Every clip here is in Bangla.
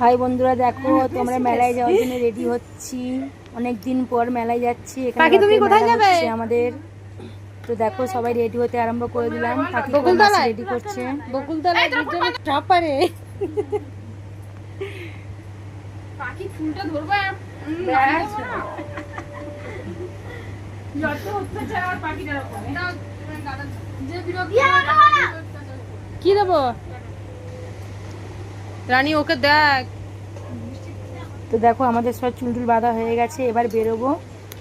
হাই বন্ধুরা, দেখো তোমরা মেলায় যাওয়ার জন্য রেডি হচ্ছি। অনেকদিন পর মেলায় যাচ্ছি। কাকি তুমি কোথায় যাবে আমাদের? তো দেখো সবাই রেডি হতে আরম্ভ করে দিলাম। কাকি রেডি করছে। বকুলতলায় সব পারে পাখি ফুলটা ধরবে কি দেবো রানী? ওকে দেখ। তো দেখো আমাদের সব চুলটুল বাঁধা হয়ে গেছে, এবার বেরোবো।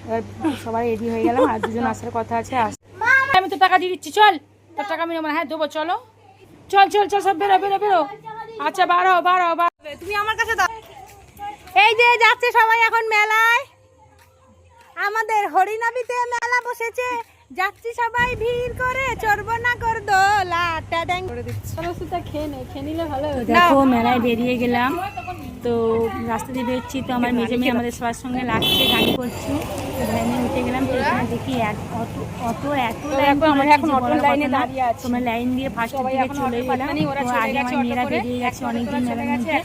এবার সবাই রেডি হয়ে গেলাম, আর দুজন আসার কথা আছে। আমি তো টাকা দিয়ে দিচ্ছি, চল। তোর টাকা আমি হ্যাঁ দেবো, চলো চল চল চল, সব বেরো বেরো বেরো। আচ্ছা বাড়ো বাড়ো বাড়ো, তুমি আমার কাছে দাও। এই যে যাচ্ছে সবাই এখন মেলায়। আমাদের হরিনাবিতে মেলা বসেছে, যাচ্ছি সবাই ভিড় করে, চড়বো না কর দোলা ট্যাডাং করে দিচ্ছি। সমস্তটা খেয়ে নিলে ভালো। দেখো মেলায় বেরিয়ে গেলাম, তো রাস্তা দিয়ে বেরোচ্ছি। তো আমার মেজে মেয়ে আমাদের সবার সঙ্গে লাগছে, গাড়ি করছি। লাইনে উঠে গেলাম, তো এখানে দেখি তোমরা লাইন দিয়ে ফার্স্ট দিকে চলে গেলাম। তো আগে আমার মেয়েরা বেরিয়ে গেছে অনেকদিন মেলার মধ্যে,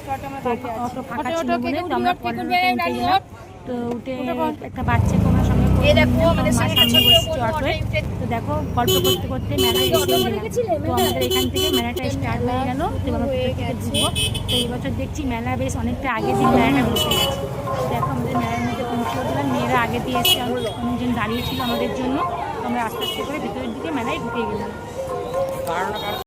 অটো ফাঁকা ছিল বলে তো আমরা পরে উঠে গেলাম। তো উঠে একটা বাচ্চাকে ওনার সঙ্গে সামনে বসছি অটোয়। তো দেখো গল্প করতে করতে মেলায় এসে গেলাম। তো আমাদের এখান থেকে মেলাটা স্টার্ট হয়ে গেল। তো আমরা থেকে ঢুকবো। তো এই বছর দেখছি মেলা বেশ অনেকটা আগে দিন মেলাটা বসে গেছে। দেখো আমাদের মেলার মধ্যে পৌঁছে দিলাম, মেয়েরা আগে দিয়ে এসে অনেকজন দাঁড়িয়েছিল আমাদের জন্য। আমরা আস্তে আস্তে করে ভেতরের দিকে মেলায় ঢুকে গেলাম।